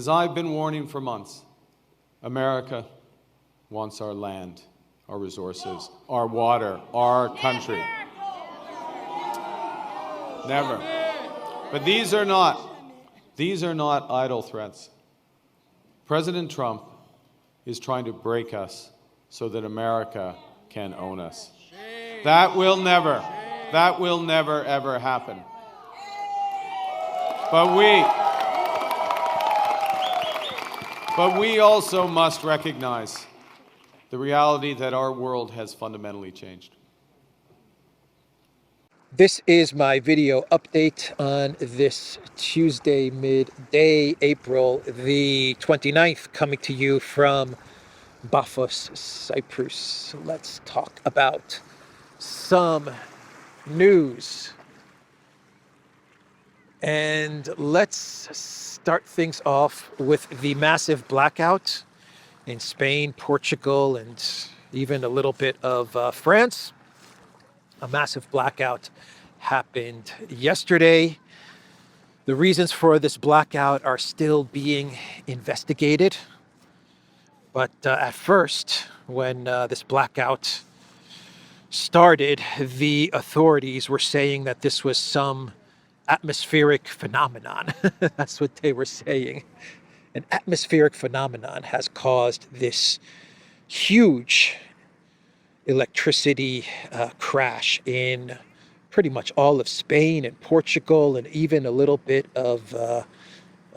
As I've been warning for months, America wants our land, our resources, our water, our country. Never. But these are not idle threats. President Trump is trying to break us so that America can own us. That will never ever happen. But we also must recognize the reality that our world has fundamentally changed. This is my video update on this Tuesday midday, April the 29th, coming to you from Paphos, Cyprus. Let's talk about some news. And let's start things off with the massive blackout in Spain, Portugal, and even a little bit of France. A massive blackout happened yesterday. The reasons for this blackout are still being investigated. But at first, when this blackout started, the authorities were saying that this was some atmospheric phenomenon. That's what they were saying. An atmospheric phenomenon has caused this huge electricity crash in pretty much all of Spain and Portugal and even a little bit of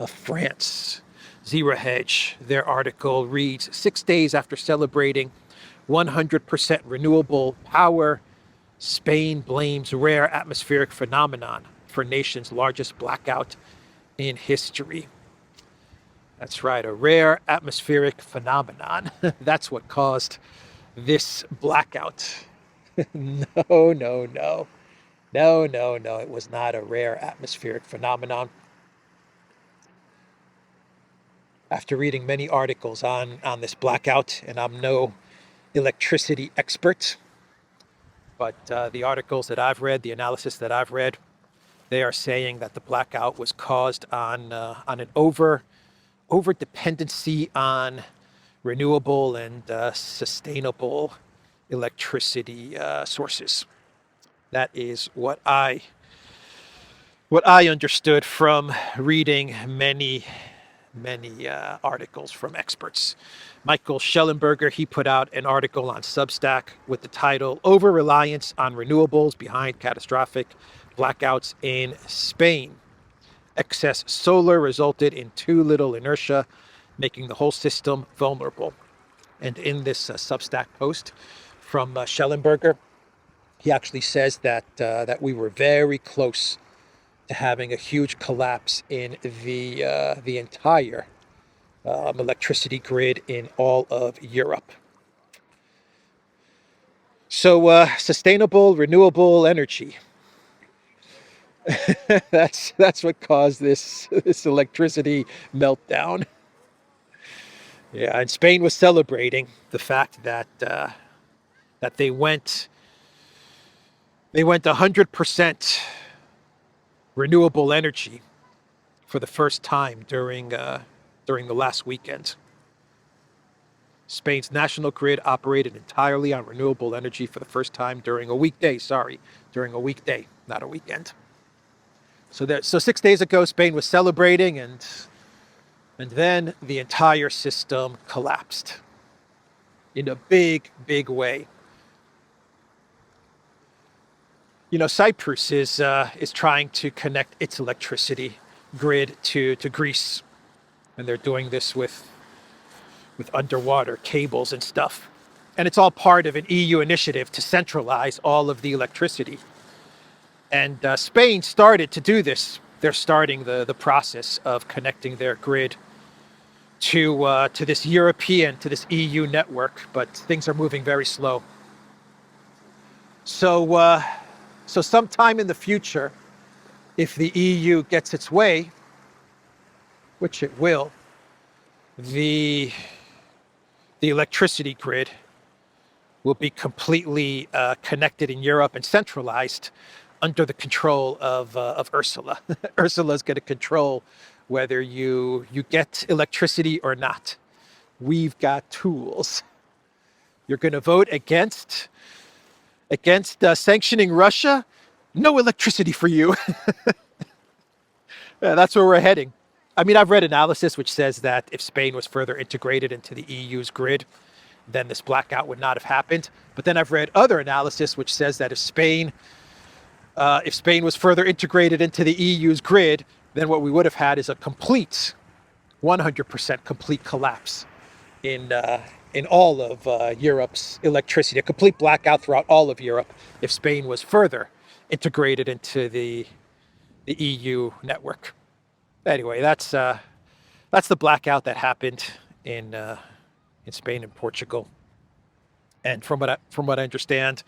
France. Zero Hedge, their article reads, 6 days after celebrating 100% renewable power, Spain blames rare atmospheric phenomenon for nation's largest blackout in history. That's right, a rare atmospheric phenomenon. That's what caused this blackout. No. It was not a rare atmospheric phenomenon. After reading many articles on this blackout, and I'm no electricity expert, but the articles that I've read, the analysis that I've read, they are saying that the blackout was caused on an over dependency on renewable and sustainable electricity sources. That is what I understood from reading many articles from experts. Michael Schellenberger, he put out an article on Substack with the title "Over-Reliance on Renewables Behind Catastrophic Blackouts in Spain. Excess solar resulted in too little inertia, making the whole system vulnerable." And in this Substack post from Schellenberger, he actually says that we were very close to having a huge collapse in the entire electricity grid in all of Europe. So sustainable, renewable energy. that's what caused this electricity meltdown. Yeah, and Spain was celebrating the fact that they went 100% renewable energy for the first time during the last weekend. Spain's national grid operated entirely on renewable energy for the first time during a weekday, not a weekend. So 6 days ago, Spain was celebrating, and then the entire system collapsed in a big way. You know, Cyprus is trying to connect its electricity grid to Greece, and they're doing this with underwater cables and stuff. And it's all part of an EU initiative to centralize all of the electricity. And Spain started to do this. They're starting the process of connecting their grid to this EU network, but things are moving very slow. So sometime in the future, if the EU gets its way, which it will, the electricity grid will be completely connected in Europe and centralized under the control of Ursula. Ursula is going to control whether you get electricity or not. We've got tools. You're going to vote against sanctioning Russia? No electricity for you. Yeah, that's where we're heading. I mean, I've read analysis which says that if Spain was further integrated into the EU's grid, then this blackout would not have happened. But then I've read other analysis which says that if Spain was further integrated into the EU's grid, then what we would have had is a complete, 100% complete collapse in all of Europe's electricity, a complete blackout throughout all of Europe if Spain was further integrated into the EU network. Anyway, that's the blackout that happened in Spain and Portugal. And from what I understand,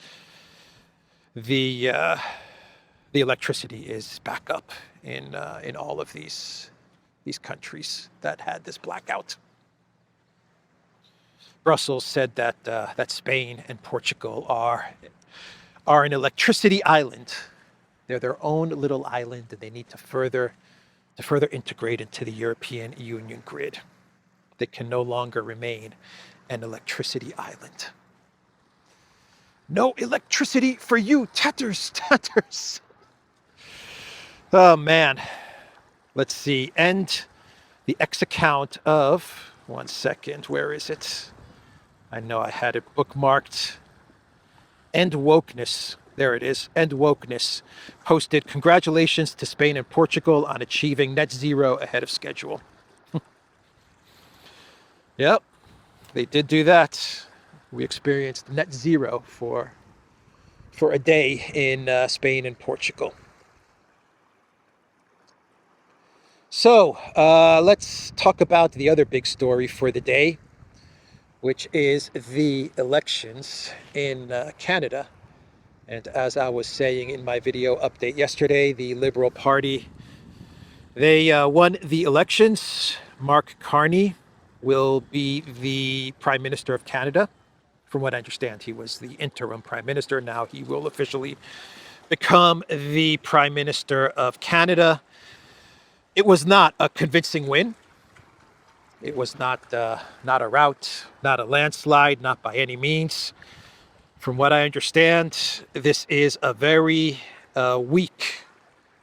the electricity is back up in all of these countries that had this blackout. Brussels said that Spain and Portugal are an electricity island. They're their own little island, and they need to further integrate into the European Union grid. They can no longer remain an electricity island. No electricity for you, tatters. Oh man. Let's see. End the X account of, one second, where is it? I know I had it bookmarked. End Wokeness. There it is. End Wokeness posted, congratulations to Spain and Portugal on achieving net zero ahead of schedule. Yep, they did do that. We experienced net zero for a day in Spain and Portugal. So let's talk about the other big story for the day, which is the elections in Canada. And as I was saying in my video update yesterday, the Liberal Party, they won the elections. Mark Carney will be the Prime Minister of Canada. From what I understand, he was the interim Prime Minister. Now he will officially become the Prime Minister of Canada. It was not a convincing win. It was not a rout, not a landslide, not by any means. From what I understand, this is a very weak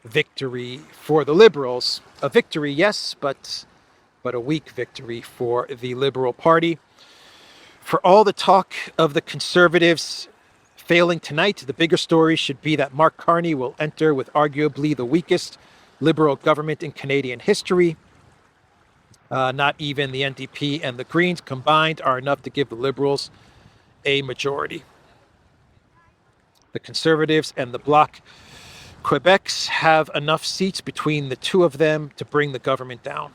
victory for the Liberals. A victory, yes, but a weak victory for the Liberal Party. For all the talk of the Conservatives failing tonight, the bigger story should be that Mark Carney will enter with arguably the weakest Liberal government in Canadian history. Not even the NDP and the Greens combined are enough to give the Liberals a majority. The Conservatives and the Bloc Quebecs have enough seats between the two of them to bring the government down.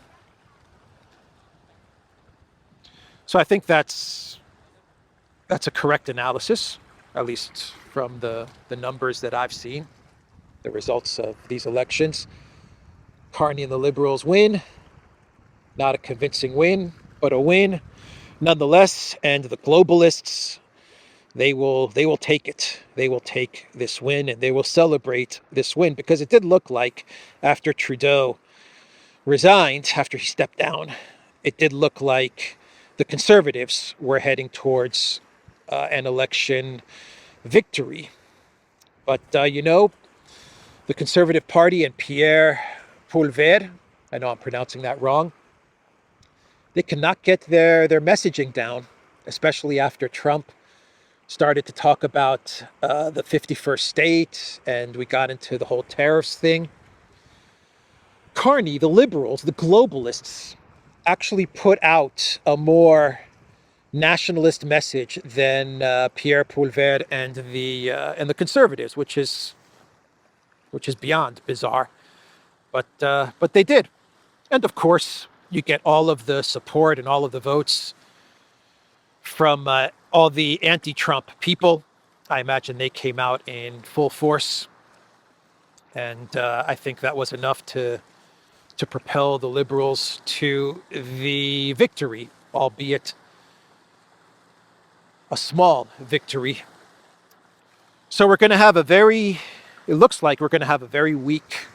So I think that's a correct analysis, at least from the numbers that I've seen, the results of these elections. Carney and the Liberals win. Not a convincing win, but a win nonetheless. And the globalists, they will take it. They will take this win and they will celebrate this win, because it did look like after Trudeau resigned, after he stepped down, it did look like the Conservatives were heading towards an election victory. But, the Conservative Party and Pierre Poilievre, I know I'm pronouncing that wrong, they cannot get their messaging down, especially after Trump started to talk about the 51st state and we got into the whole tariffs thing. Carney, the Liberals, the globalists, actually put out a more nationalist message than Pierre Poilievre and the Conservatives, which is beyond bizarre. But they did. And of course, you get all of the support and all of the votes from all the anti-Trump people. I imagine they came out in full force. And I think that was enough to propel the Liberals to the victory, albeit a small victory. So we're going to have it looks like we're going to have a very weak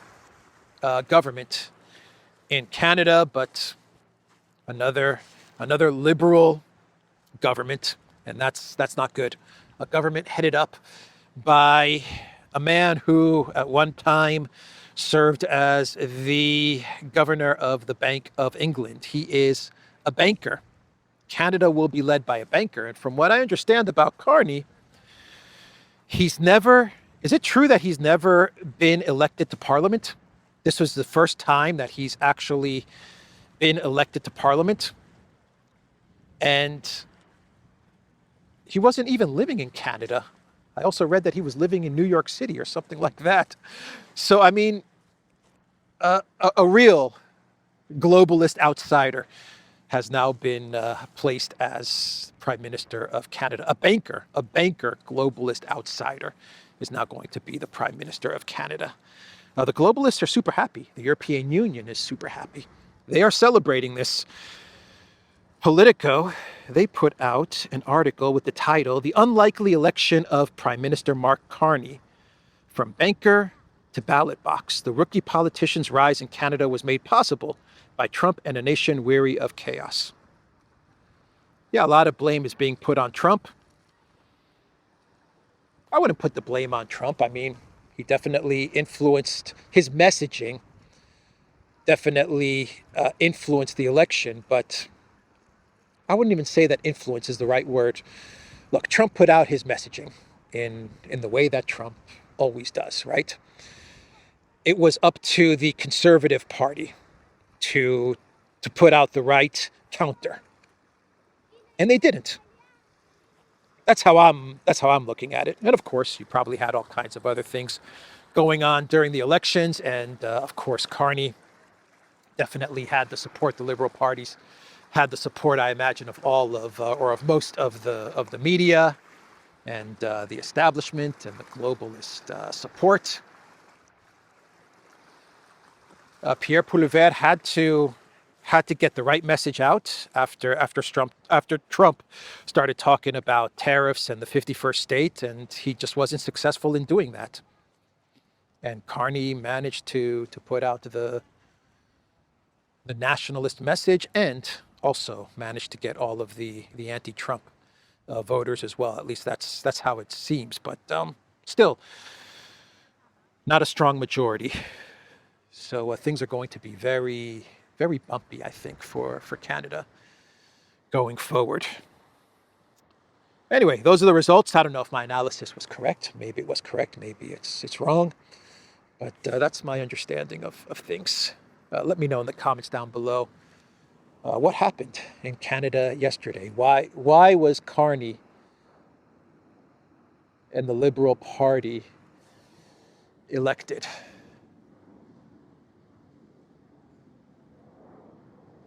government in Canada, but another liberal government, and that's not good. A government headed up by a man who at one time served as the governor of the Bank of England. He is a banker. Canada will be led by a banker. And from what I understand about Carney, is it true that he's never been elected to parliament? This was the first time that he's actually been elected to parliament. And he wasn't even living in Canada. I also read that he was living in New York City or something like that. So, I mean, a real globalist outsider has now been placed as Prime Minister of Canada. A banker, globalist outsider is now going to be the Prime Minister of Canada. The globalists are super happy. The European Union is super happy. They are celebrating this. Politico, they put out an article with the title, "The Unlikely Election of Prime Minister Mark Carney. From Banker to Ballot Box. The rookie politician's rise in Canada was made possible by Trump and a nation weary of chaos." Yeah, a lot of blame is being put on Trump. I wouldn't put the blame on Trump. I mean, he definitely influenced his messaging, definitely influenced the election, but I wouldn't even say that influence is the right word. Look, Trump put out his messaging in the way that Trump always does, right? It was up to the Conservative Party to put out the right counter. And they didn't. That's how I'm looking at it. And of course, you probably had all kinds of other things going on during the elections. And of course, Carney definitely had the support. The Liberal parties had the support, I imagine, of all of or of most of the media and the establishment and the globalist support. Pierre Poilievre had to get the right message out after Trump started talking about tariffs and the 51st state, and he just wasn't successful in doing that. And Carney managed to put out the nationalist message, and also managed to get all of the anti-Trump voters as well. At least that's how it seems. But still, not a strong majority. So things are going to be very, very bumpy, I think, for Canada going forward. Anyway, those are the results. I don't know if my analysis was correct. Maybe it was correct. Maybe it's wrong. But that's my understanding of things. Let me know in the comments down below. What happened in Canada yesterday? Why was Carney and the Liberal Party elected?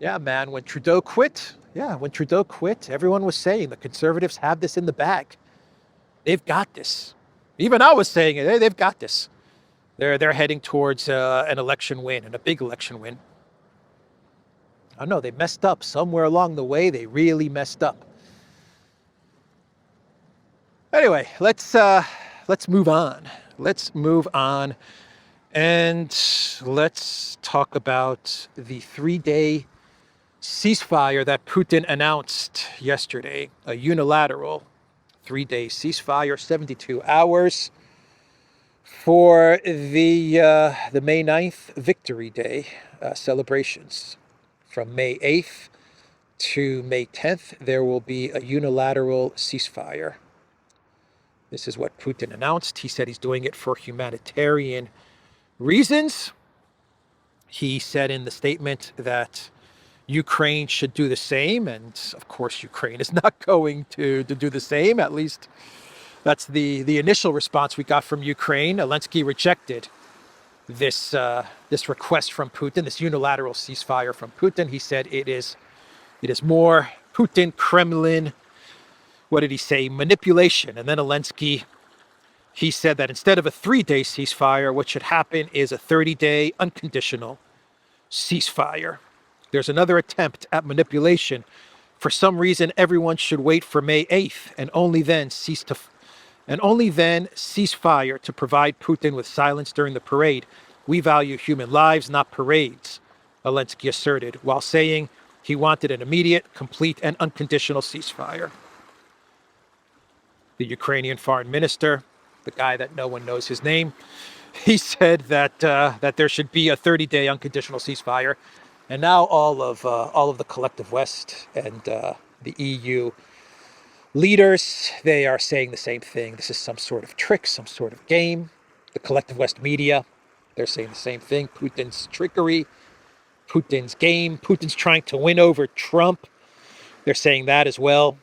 Yeah, man, when Trudeau quit, everyone was saying the Conservatives have this in the bag. They've got this. Even I was saying it, hey, they've got this. They're heading towards an election win, and a big election win. I know they messed up somewhere along the way. They really messed up. Anyway, let's move on. Let's move on, and let's talk about the 3-day ceasefire that Putin announced yesterday. A unilateral 3-day ceasefire, 72 hours for the May 9th Victory Day celebrations. From May 8th to May 10th, there will be a unilateral ceasefire. This is what Putin announced. He said he's doing it for humanitarian reasons. He said in the statement that Ukraine should do the same, and of course Ukraine is not going to do the same. At least that's the initial response we got from Ukraine. Elensky rejected this request from Putin, this unilateral ceasefire from Putin. He said it is more Putin, Kremlin, what did he say, manipulation. And then Elensky, he said that instead of a 3-day ceasefire, what should happen is a 30-day unconditional ceasefire. There's another attempt at manipulation. For some reason, everyone should wait for May 8th and only then cease fire to provide Putin with silence during the parade. We value human lives, not parades. Elensky asserted, while saying he wanted an immediate, complete, and unconditional ceasefire. The Ukrainian foreign minister, the guy that no one knows his name, he said that that there should be a 30-day unconditional ceasefire, and now all of the collective West and the EU leaders, they are saying the same thing. This is some sort of trick, some sort of game. The collective West media, they're saying the same thing. Putin's trickery, Putin's game. Putin's trying to win over Trump. They're saying that as well.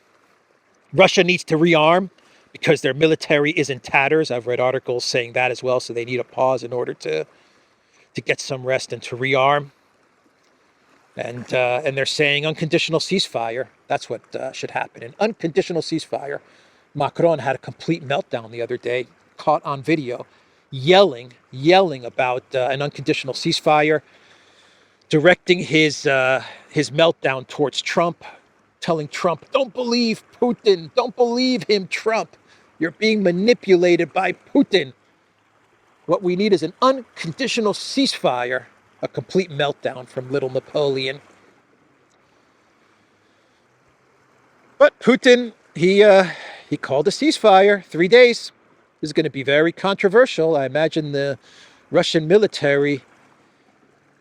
Russia needs to rearm because their military is in tatters. I've read articles saying that as well. So they need a pause in order to get some rest and to rearm. And they're saying unconditional ceasefire. That's what should happen. An unconditional ceasefire. Macron had a complete meltdown the other day, caught on video, yelling about an unconditional ceasefire, directing his meltdown towards Trump, telling Trump, "Don't believe Putin. Don't believe him, Trump. You're being manipulated by Putin. What we need is an unconditional ceasefire." A complete meltdown from little Napoleon. But Putin, he called a ceasefire, 3 days. This is going to be very controversial. I imagine the Russian military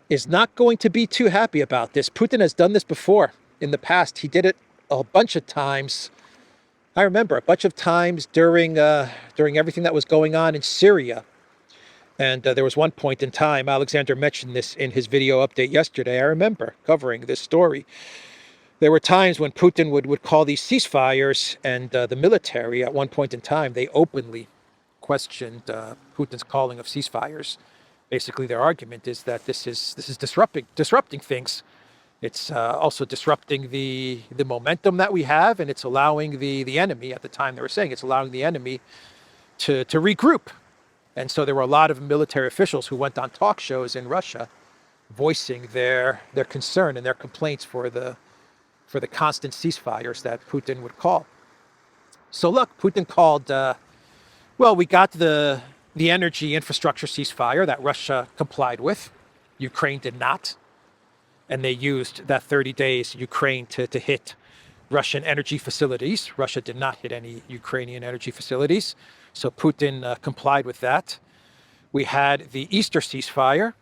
is not going to be too happy about this. Putin has done this before in the past. He did it a bunch of times. I remember a bunch of times during everything that was going on in Syria. And there was one point in time, Alexander mentioned this in his video update yesterday. I remember covering this story. There were times when Putin would call these ceasefires, and the military, at one point in time, they openly questioned Putin's calling of ceasefires. Basically, their argument is that this is disrupting things. It's also disrupting the momentum that we have, and it's allowing the enemy, at the time they were saying, it's allowing the enemy to regroup. And so there were a lot of military officials who went on talk shows in Russia voicing their concern and their complaints for the constant ceasefires that Putin would call. So look, Putin called, we got the energy infrastructure ceasefire that Russia complied with. Ukraine did not. And they used that 30 days, Ukraine to hit Russian energy facilities. Russia did not hit any Ukrainian energy facilities. So Putin complied with that. We had the Easter ceasefire,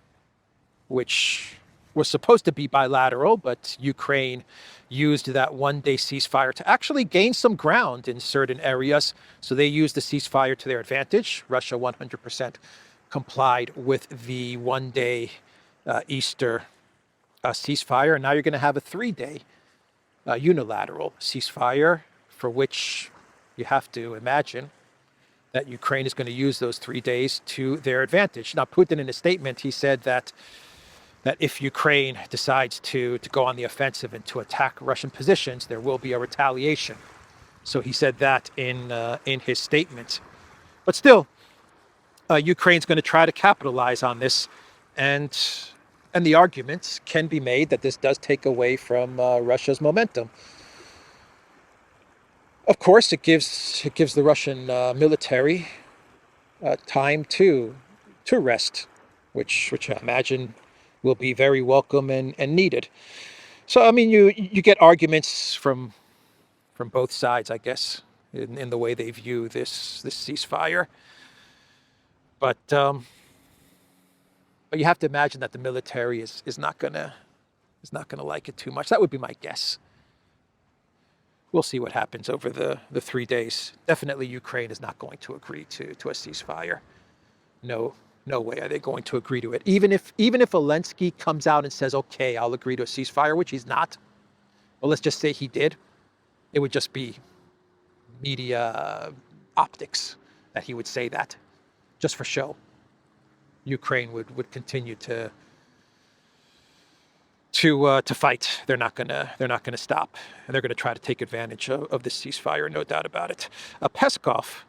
which was supposed to be bilateral, but Ukraine used that one-day ceasefire to actually gain some ground in certain areas. So they used the ceasefire to their advantage. Russia 100% complied with the one-day Easter ceasefire. And now you're going to have a 3-day unilateral ceasefire, for which you have to imagine that Ukraine is going to use those 3 days to their advantage. Now, Putin, in a statement, he said that if Ukraine decides to go on the offensive and to attack Russian positions, there will be a retaliation. So he said that in his statement. But still, Ukraine's going to try to capitalize on this, and the arguments can be made that this does take away from Russia's momentum. Of course, it gives the Russian military time to rest, which I imagine will be very welcome and needed. So I mean, you get arguments from both sides, I guess, in the way they view this ceasefire. But you have to imagine that the military is not gonna like it too much. That would be my guess. We'll see what happens over the 3 days. Definitely Ukraine is not going to agree to a ceasefire. No way are they going to agree to it. Even if Elensky comes out and says, okay, I'll agree to a ceasefire, which he's not. Well, let's just say he did. It would just be media optics that he would say that, just for show. Ukraine would continue to fight. They're not gonna stop, and they're gonna try to take advantage of this ceasefire, no doubt about it. Peskov,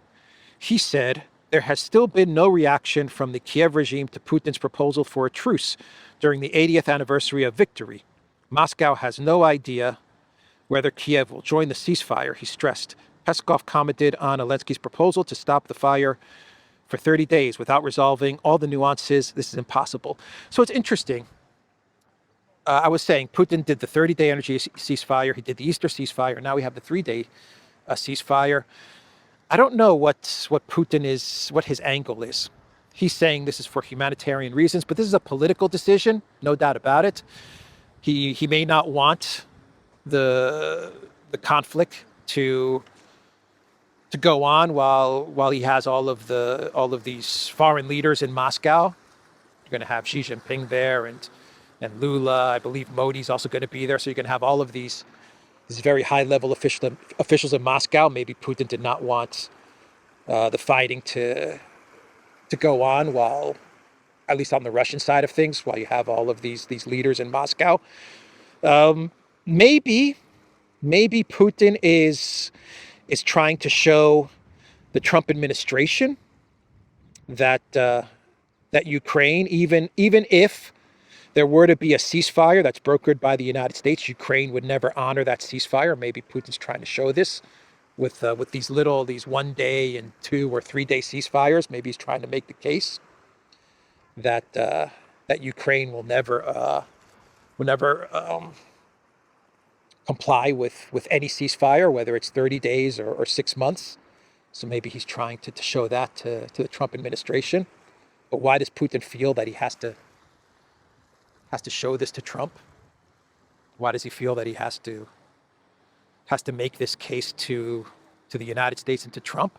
he said there has still been no reaction from the Kiev regime to Putin's proposal for a truce during the 80th anniversary of victory. Moscow has no idea whether Kiev will join the ceasefire, he stressed. Peskov commented on Elensky's proposal to stop the fire for 30 days without resolving all the nuances. This is impossible. So it's interesting. I was saying Putin did the 30-day energy ceasefire. He did the Easter ceasefire. Now we have the 3-day ceasefire. I don't know what Putin is, what his angle is. He's saying this is for humanitarian reasons, but this is a political decision, no doubt about it. He may not want the conflict to go on while he has all of these foreign leaders in Moscow. You're going to have Xi Jinping there and Lula. I believe Modi's also going to be there. So you're going to have all of these very high-level officials in Moscow. Maybe Putin did not want the fighting to go on while, at least on the Russian side of things, while you have all of these leaders in Moscow. Maybe Putin is trying to show the Trump administration that Ukraine, even if there were to be a ceasefire that's brokered by the United States, Ukraine would never honor that ceasefire. Maybe Putin's trying to show this with these 1 day and 2 or 3 day ceasefires. Maybe he's trying to make the case that Ukraine will never comply with any ceasefire, whether it's 30 days or 6 months. So maybe he's trying to show that to the Trump administration. But why does Putin feel that he has to show this to Trump? Why does he feel that he has to make this case to the United States and to Trump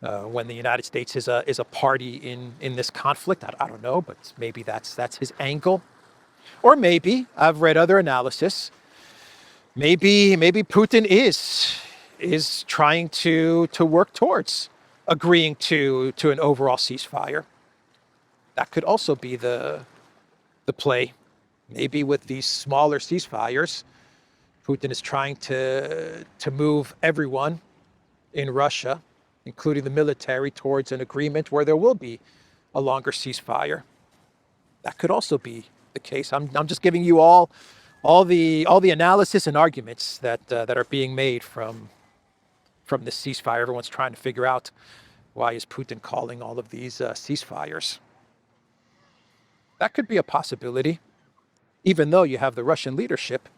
when the United States is a party in this conflict? I don't know, but maybe that's his angle. Or maybe, I've read other analysis, maybe Putin is trying to work towards agreeing to an overall ceasefire. That could also be the play. Maybe with these smaller ceasefires, Putin is trying to move everyone in Russia, including the military, towards an agreement where there will be a longer ceasefire. That could also be the case. I'm just giving you all the analysis and arguments that are being made from this ceasefire. Everyone's trying to figure out, why is Putin calling all of these ceasefires? That could be a possibility, even though you have the Russian leadership,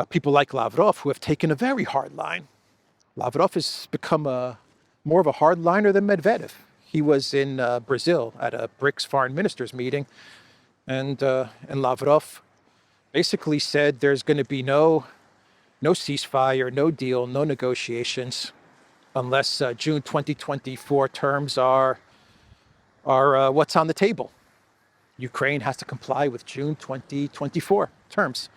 people like Lavrov, who have taken a very hard line. Lavrov has become more of a hardliner than Medvedev. He was in Brazil at a BRICS foreign ministers meeting, and Lavrov basically said there's going to be no ceasefire, no deal, no negotiations, unless June 2024 terms are what's on the table. Ukraine has to comply with June 2024 terms.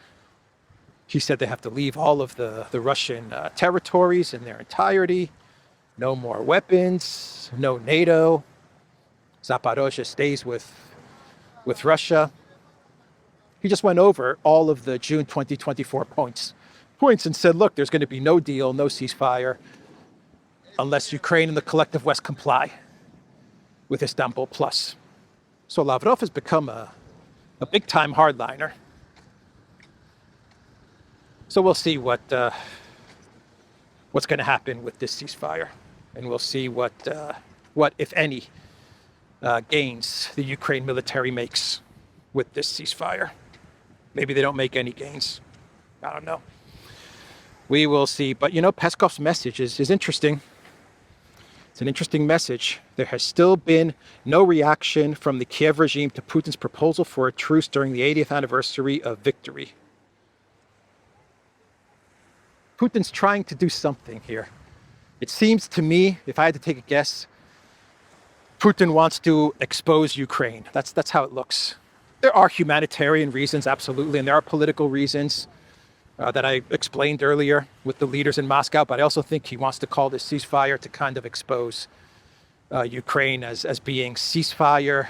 He said they have to leave all of the Russian territories in their entirety, no more weapons, no NATO. Zaporozhye stays with Russia. He just went over all of the June 2024 points and said, look, there's going to be no deal, no ceasefire, unless Ukraine and the collective West comply with Istanbul Plus. So Lavrov has become a big-time hardliner. So we'll see what's going to happen with this ceasefire, and we'll see what if any, gains the Ukraine military makes with this ceasefire. Maybe they don't make any gains. I don't know. We will see. But Peskov's message is interesting. It's an interesting message. There has still been no reaction from the Kiev regime to Putin's proposal for a truce during the 80th anniversary of victory. Putin's trying to do something here. It seems to me, if I had to take a guess, Putin wants to expose Ukraine. That's how it looks. There are humanitarian reasons, absolutely, and there are political reasons that I explained earlier with the leaders in Moscow, but I also think he wants to call this ceasefire to kind of expose Ukraine as being ceasefire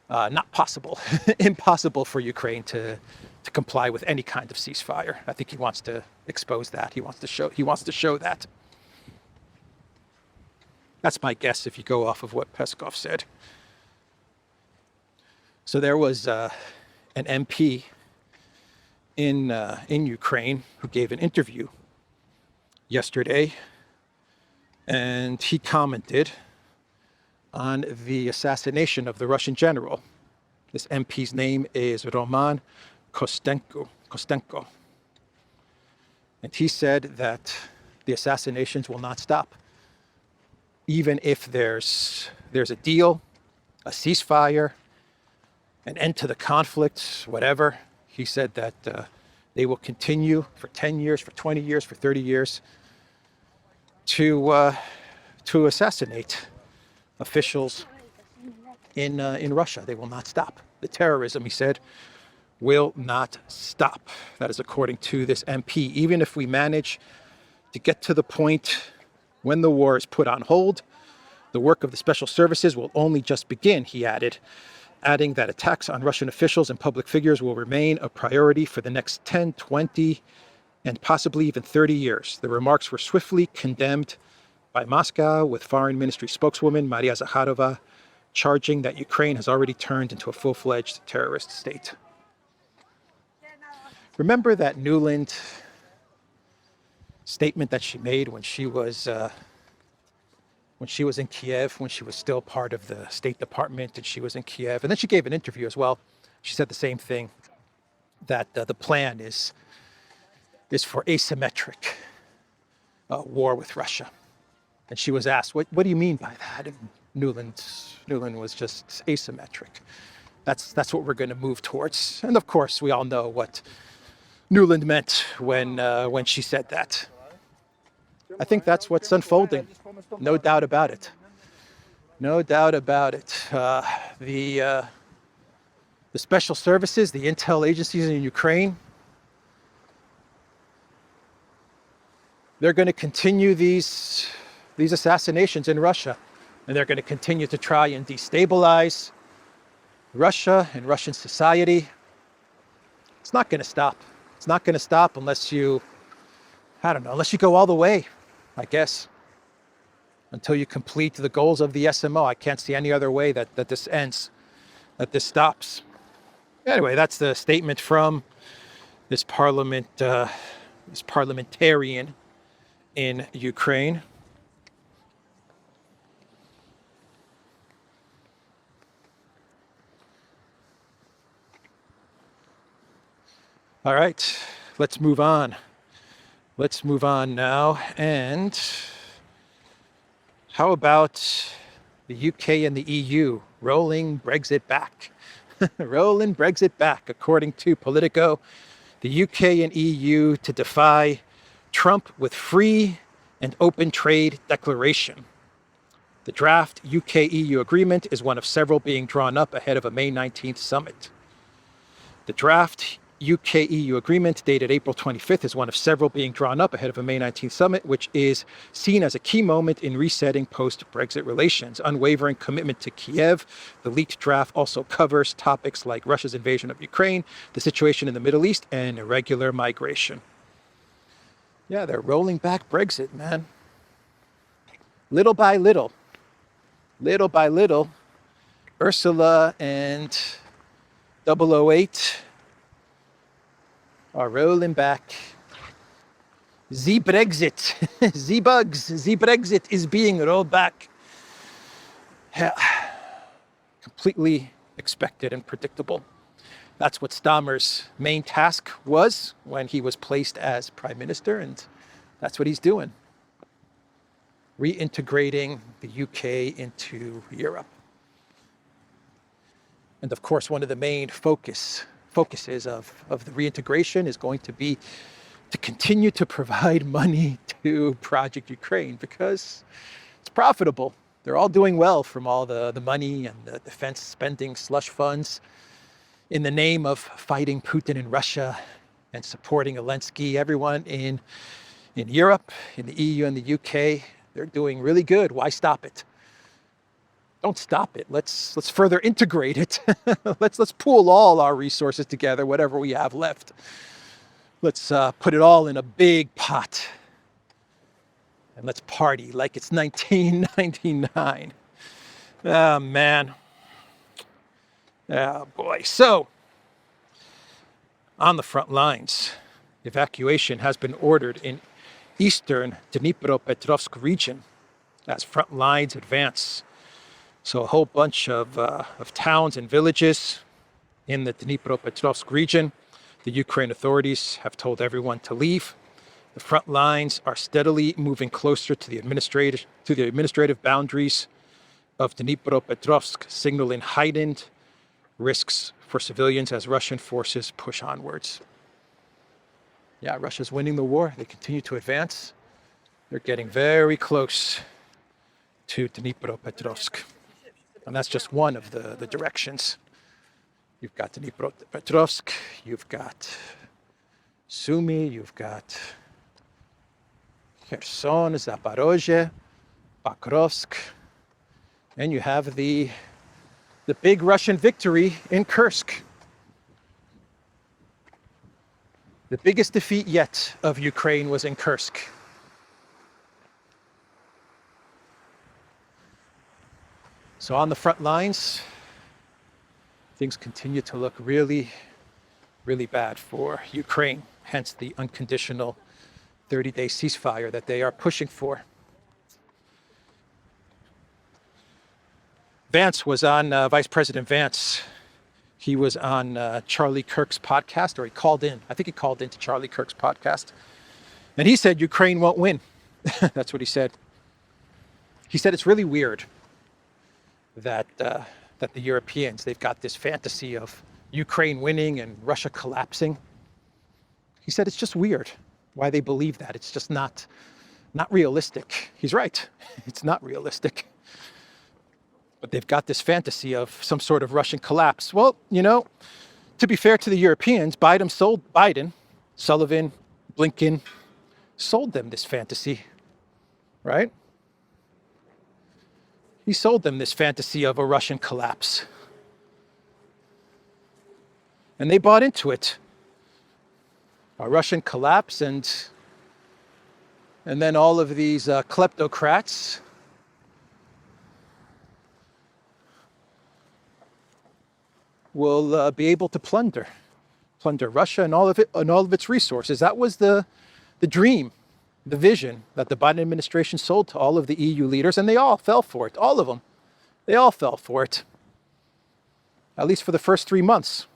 not possible, impossible for Ukraine to comply with any kind of ceasefire. I think he wants to expose that. He wants to show that. That's my guess if you go off of what Peskov said. So there was an MP in Ukraine who gave an interview yesterday, and he commented on the assassination of the Russian general This MP's name is Roman Kostenko. And he said that the assassinations will not stop. Even if there's a deal, a ceasefire, an end to the conflict, whatever, he said that they will continue for 10 years, for 20 years, for 30 years to assassinate officials in Russia. They will not stop. The terrorism, he said, will not stop. That is according to this MP. Even if we manage to get to the point when the war is put on hold, the work of the special services will only just begin, he added, adding that attacks on Russian officials and public figures will remain a priority for the next 10, 20, and possibly even 30 years. The remarks were swiftly condemned by Moscow, with Foreign Ministry spokeswoman Maria Zakharova charging that Ukraine has already turned into a full-fledged terrorist state. Remember that Nuland statement that she made when she was in Kiev, when she was still part of the State Department, and she was in Kiev, and then she gave an interview as well. She said the same thing, that the plan is for asymmetric war with Russia. And she was asked, what do you mean by that? And Nuland was just asymmetric. That's what we're going to move towards. And of course, we all know what Nuland meant when she said that. I think that's what's unfolding. No doubt about it. No doubt about it. The special services, the intel agencies in Ukraine, they're going to continue these assassinations in Russia, and they're going to continue to try and destabilize Russia and Russian society. It's not going to stop. It's not going to stop unless you go all the way, I guess, until you complete the goals of the SMO. I can't see any other way that this ends, that this stops. Anyway, that's the statement from this parliamentarian in Ukraine. All right, let's move on. Let's move on now. And how about the UK and the EU rolling Brexit back? Rolling Brexit back, according to Politico. The UK and EU to defy Trump with free and open trade declaration. The draft UK-EU agreement is one of several being drawn up ahead of a May 19th summit. The draft UK-EU agreement dated April 25th is one of several being drawn up ahead of a May 19th summit, which is seen as a key moment in resetting post-Brexit relations. Unwavering commitment to Kiev. The leaked draft also covers topics like Russia's invasion of Ukraine, the situation in the Middle East, and irregular migration. Yeah, they're rolling back Brexit, man. Little by little, Ursula and 008 are rolling back. Brexit, Brexit is being rolled back. Completely expected and predictable. That's what Stammer's main task was when he was placed as prime minister, and that's what he's doing. Reintegrating the UK into Europe. And of course, one of the main focuses of the reintegration is going to be to continue to provide money to Project Ukraine, because it's profitable. They're all doing well from all the money and the defense spending slush funds in the name of fighting Putin in Russia and supporting Elensky. Everyone in Europe, in the EU and the UK, they're doing really good. Why stop it? Don't stop it. Let's further integrate it. let's pool all our resources together, whatever we have left. Let's put it all in a big pot. And let's party like it's 1999. Oh, man. Oh, boy. So, on the front lines, evacuation has been ordered in eastern Dnipropetrovsk region as front lines advance. So a whole bunch of towns and villages in the Dnipropetrovsk region. The Ukraine authorities have told everyone to leave. The front lines are steadily moving closer to the administrative boundaries of Dnipropetrovsk, signaling heightened risks for civilians as Russian forces push onwards. Yeah, Russia's winning the war. They continue to advance. They're getting very close to Dnipropetrovsk. And that's just one of the directions. You've got Dnipropetrovsk, you've got Sumy, you've got Kherson, Zaporozhye, Pokrovsk, and you have the big Russian victory in Kursk. The biggest defeat yet of Ukraine was in Kursk. So on the front lines, things continue to look really, really bad for Ukraine, hence the unconditional 30-day ceasefire that they are pushing for. Vance was on, Vice President Vance, he was on Charlie Kirk's podcast, or he called in. I think he called into Charlie Kirk's podcast. And he said Ukraine won't win. That's what he said. He said it's really weird that the Europeans, they've got this fantasy of Ukraine winning and Russia collapsing. He said it's just weird why they believe that. It's just not realistic. He's right. It's not realistic. But they've got this fantasy of some sort of Russian collapse. Well, you know, to be fair to the Europeans, Biden, Sullivan, Blinken, sold them this fantasy, right? He sold them this fantasy of a Russian collapse. And they bought into it. A Russian collapse, and then all of these kleptocrats will be able to plunder Russia and all of its resources. That was the dream, the vision that the Biden administration sold to all of the EU leaders, and they all fell for it. All of them. They all fell for it. At least for the first 3 months.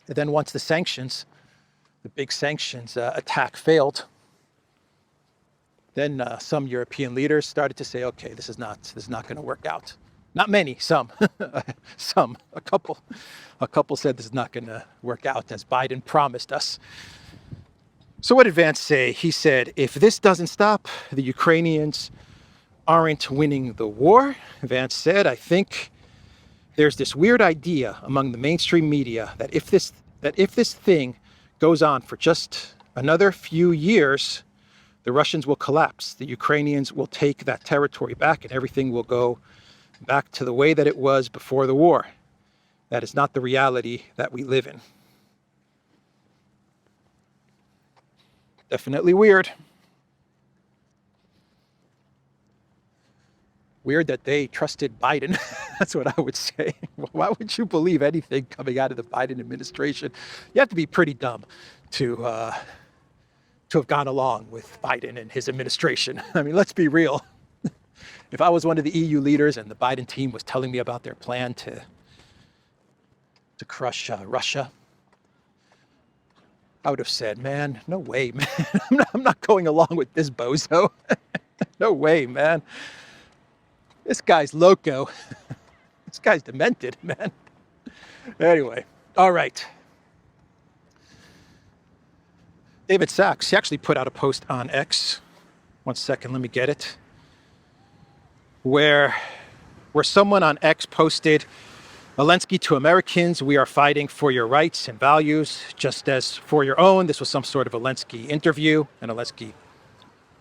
And then once the big sanctions attack failed, then some European leaders started to say, okay, this is not going to work out. Not many, some, a couple said this is not going to work out as Biden promised us. So what did Vance say? He said, if this doesn't stop, the Ukrainians aren't winning the war. Vance said, I think there's this weird idea among the mainstream media that if this thing goes on for just another few years, the Russians will collapse. The Ukrainians will take that territory back and everything will go back to the way that it was before the war. That is not the reality that we live in. Definitely weird. Weird that they trusted Biden. That's what I would say. Why would you believe anything coming out of the Biden administration? You have to be pretty dumb to have gone along with Biden and his administration. I mean, let's be real. If I was one of the EU leaders and the Biden team was telling me about their plan to crush Russia, I would have said, man, no way, man. I'm not going along with this bozo. No way, man. This guy's loco. This guy's demented, man. Anyway, all right. David Sachs, he actually put out a post on X. 1 second, let me get it. Where someone on X posted, Elensky to Americans, we are fighting for your rights and values, just as for your own. This was some sort of Elensky interview, and Elensky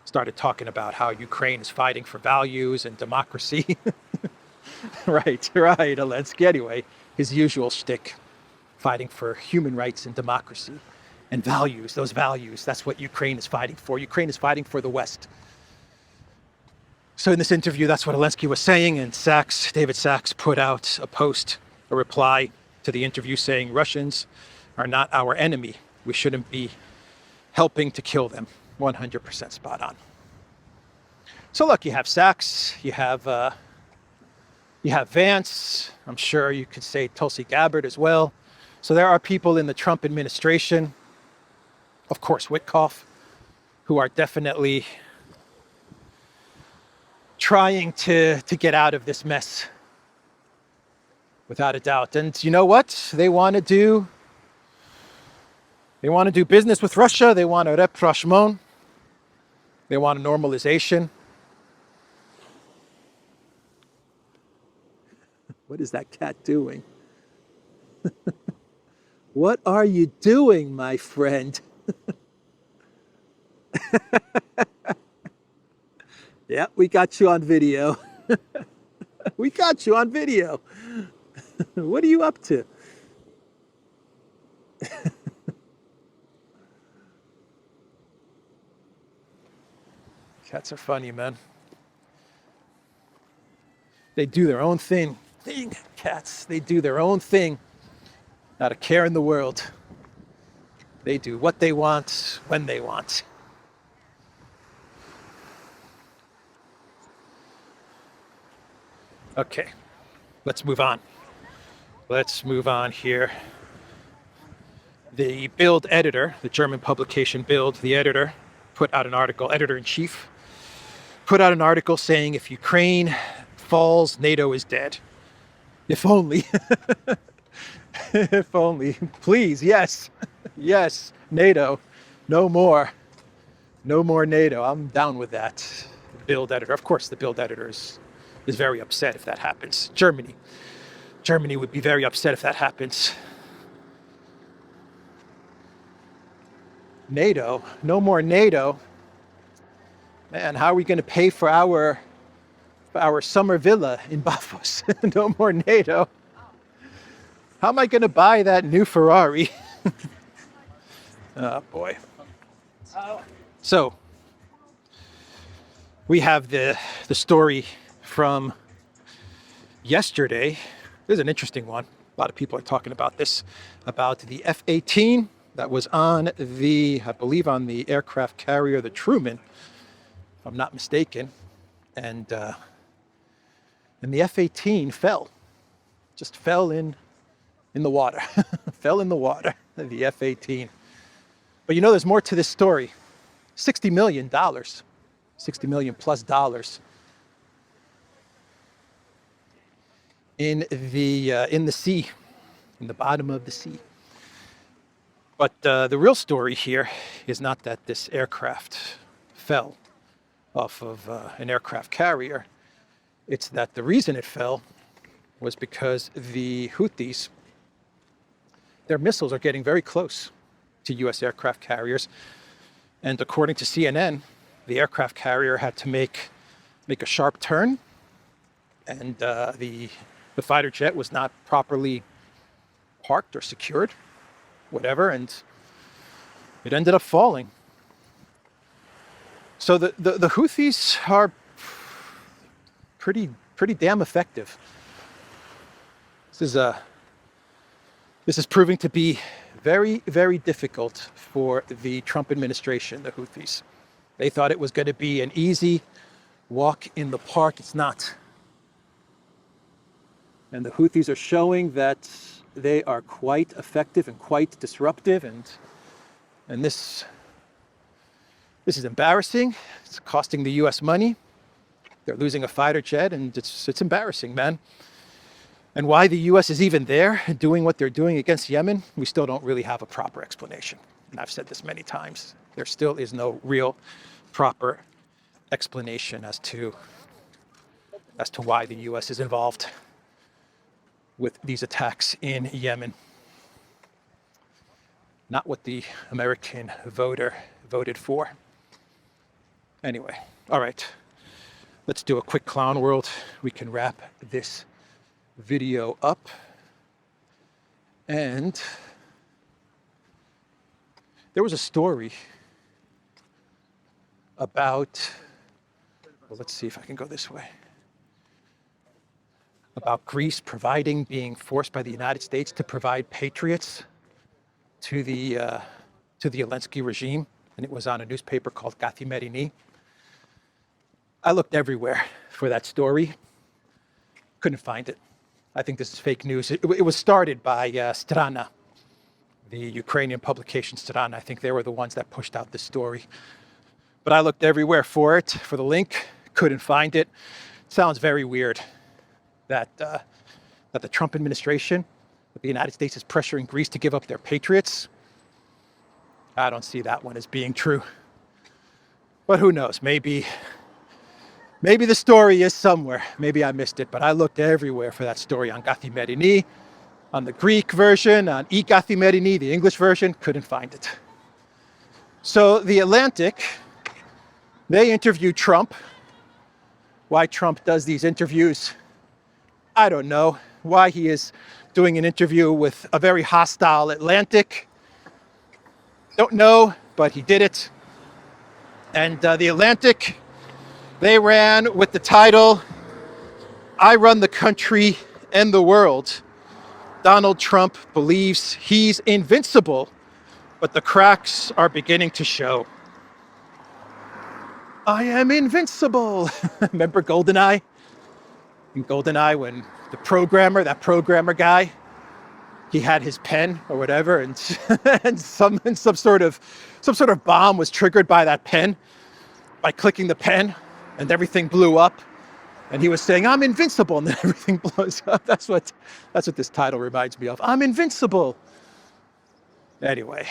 started talking about how Ukraine is fighting for values and democracy. Right, Elensky. Anyway, his usual shtick, fighting for human rights and democracy and values, those values, that's what Ukraine is fighting for. Ukraine is fighting for the West. So in this interview, that's what Elensky was saying, and David Sachs put out a reply to the interview saying, Russians are not our enemy. We shouldn't be helping to kill them. 100% spot on. So look, you have Sachs, you have Vance, I'm sure you could say Tulsi Gabbard as well. So there are people in the Trump administration, of course, Witkoff, who are definitely trying to get out of this mess, without a doubt. And you know what? They want to do business with Russia. They want a rapprochement. They want a normalization. What is that cat doing? What are you doing, my friend? Yeah, we got you on video. We got you on video. What are you up to? Cats are funny, man. They do their own thing. Cats, they do their own thing. Not a care in the world. They do what they want, when they want. Okay, let's move on. Let's move on here. The Bild editor, the German publication Bild, the editor, put out an article, editor-in-chief, put out an article saying if Ukraine falls, NATO is dead. If only. If only. Please, yes. Yes, NATO. No more. No more NATO. I'm down with that. The Bild editor. Of course, the Bild editor is very upset if that happens. Germany would be very upset if that happens. NATO, no more NATO. Man, how are we going to pay for our summer villa in Bafos? No more NATO. How am I going to buy that new Ferrari? Oh boy. So we have the story from yesterday. This is an interesting one. A lot of people are talking about this, about the F18 that was on I believe on the aircraft carrier, the Truman, if I'm not mistaken. And the F18 fell, just fell in the water, fell in the water, the F18. But you know, there's more to this story. $60 million, $60 million plus dollars in the sea, in the bottom of the sea. But the real story here is not that this aircraft fell off of an aircraft carrier. It's that the reason it fell was because the Houthis, their missiles are getting very close to U.S. aircraft carriers. And according to CNN, the aircraft carrier had to make a sharp turn, and the fighter jet was not properly parked or secured, whatever, and it ended up falling. So the Houthis are pretty damn effective. This is proving to be very, very difficult for the Trump administration, the Houthis. They thought it was going to be an easy walk in the park. It's not. And the Houthis are showing that they are quite effective and quite disruptive, and this is embarrassing. It's costing the U.S. money. They're losing a fighter jet, and it's embarrassing, man. And why the U.S. is even there doing what they're doing against Yemen, we still don't really have a proper explanation. And I've said this many times. There still is no real proper explanation as to why the U.S. is involved with these attacks in Yemen. Not what the American voter voted for. Anyway, all right. Let's do a quick clown world. We can wrap this video up. And there was a story about, well, let's see if I can go this way, about Greece being forced by the United States to provide patriots to the Elensky regime, and it was on a newspaper called Kathimerini. I looked everywhere for that story, couldn't find it. I think this is fake news. It was started by Strana. the Ukrainian publications, Duran. I think they were the ones that pushed out this story. But I looked everywhere for it, for the link, couldn't find it. Sounds very weird that the Trump administration, that the United States is pressuring Greece to give up their patriots. I don't see that one as being true. But who knows? Maybe the story is somewhere. Maybe I missed it, but I looked everywhere for that story on Kathimerini, on the Greek version, on Kathimerini, the English version, couldn't find it. So the Atlantic, they interviewed Trump. Why Trump does these interviews, I don't know. Why he is doing an interview with a very hostile Atlantic, don't know, but he did it. And the Atlantic, they ran with the title, "I run the country and the world. Donald Trump believes he's invincible, but the cracks are beginning to show." I am invincible. Remember GoldenEye? In GoldenEye, when the programmer, that programmer guy, he had his pen or whatever, and some sort of bomb was triggered by that pen, by clicking the pen, and everything blew up. And he was saying, "I'm invincible," and then everything blows up. That's what this title reminds me of. I'm invincible. Anyway.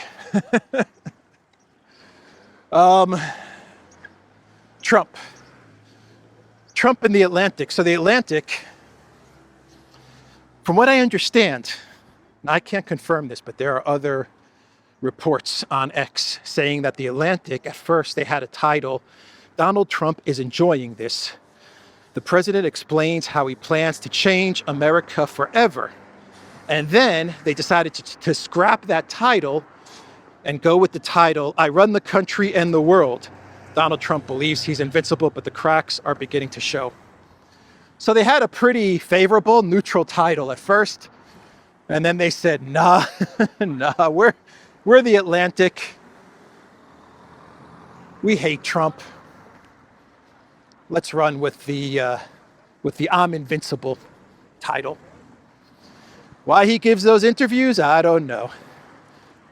Trump and the Atlantic. So the Atlantic, from what I understand, and I can't confirm this, but there are other reports on X saying that the Atlantic, at first they had a title, "Donald Trump is enjoying this. The president explains how he plans to change America forever." And then they decided to scrap that title and go with the title, "I run the country and the world. Donald Trump believes he's invincible, but the cracks are beginning to show." So they had a pretty favorable, neutral title at first. And then they said, nah, we're the Atlantic. We hate Trump. Let's run with the "I'm invincible" title. Why he gives those interviews, I don't know.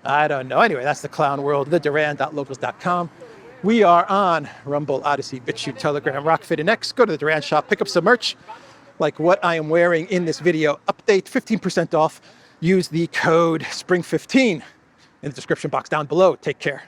Anyway, that's the clown world, theduran.locals.com. We are on Rumble, ODYSEE, BitChute, Telegram, Rockfit, and X. Go to the Duran shop, pick up some merch, like what I am wearing in this video. Update, 15% off. Use the code SPRING15 in the description box down below. Take care.